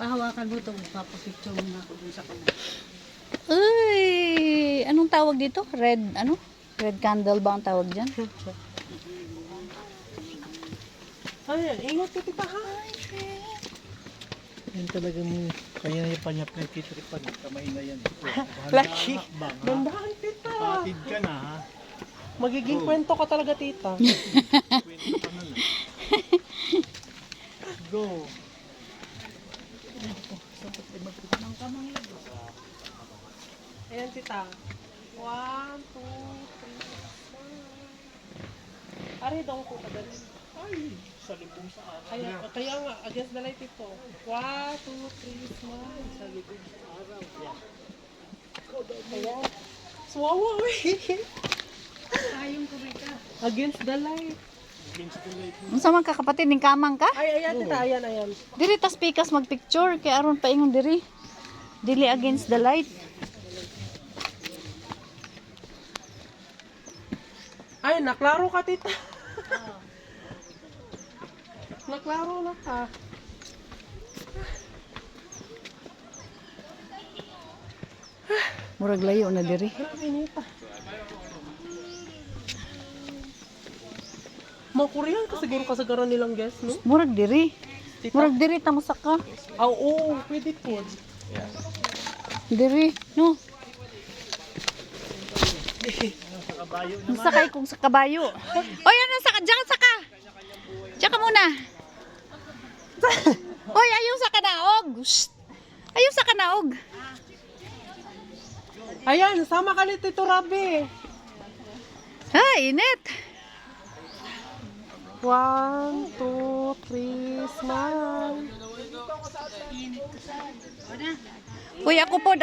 Pahawakan mo ito, papapicture mo na ako dun sa kanya. Uy, anong tawag dito? Red, ano? Red candle ba ang tawag dyan? Ay, ingat ka tita ha. Yan talaga mo. Kaya na yung panyap na titripan. Kamay na yan. Lucky. Bang, ha? Dandahan tita. Kapatid ka na ha. Magiging kwento ka talaga tita. Kwento ka na lang. Go. Ayan tita. 1, 2, 3. Ari daw ko kadali. Ay, sa libong sa araw. Kaya nga, against the light ito. 1, 2, 3, smile. Sa likod sa araw. Ayan. Suwawa, wey. Ayong kurita. Against the light. Unsa man ka kapatid ning kamang ka? Ay, ayan tita, ayan, ayan. Diri tas pikas magpicture kay aron pa ingon diri. Dili against the light. Ay, naklaro ka tita. Naklaro na ka. Murag layo na diri. Grabe nita. Mga Korean ka siguro kasagaran nilang guest, no? Murag diri. Tita? Murag diri ta mosaka. Ah, oo, pwede po. Diri, no. Sakay kong sa kabayo. Oy, ano saka? Diyan saka. Diyan ka muna. Oy, ayaw sa kanaog. Shh. Ayaw sa kanaog. Ayan, sama ka ni Tito Rabi. Ay, init. 1, 2, 3, smile. Uy, ako po.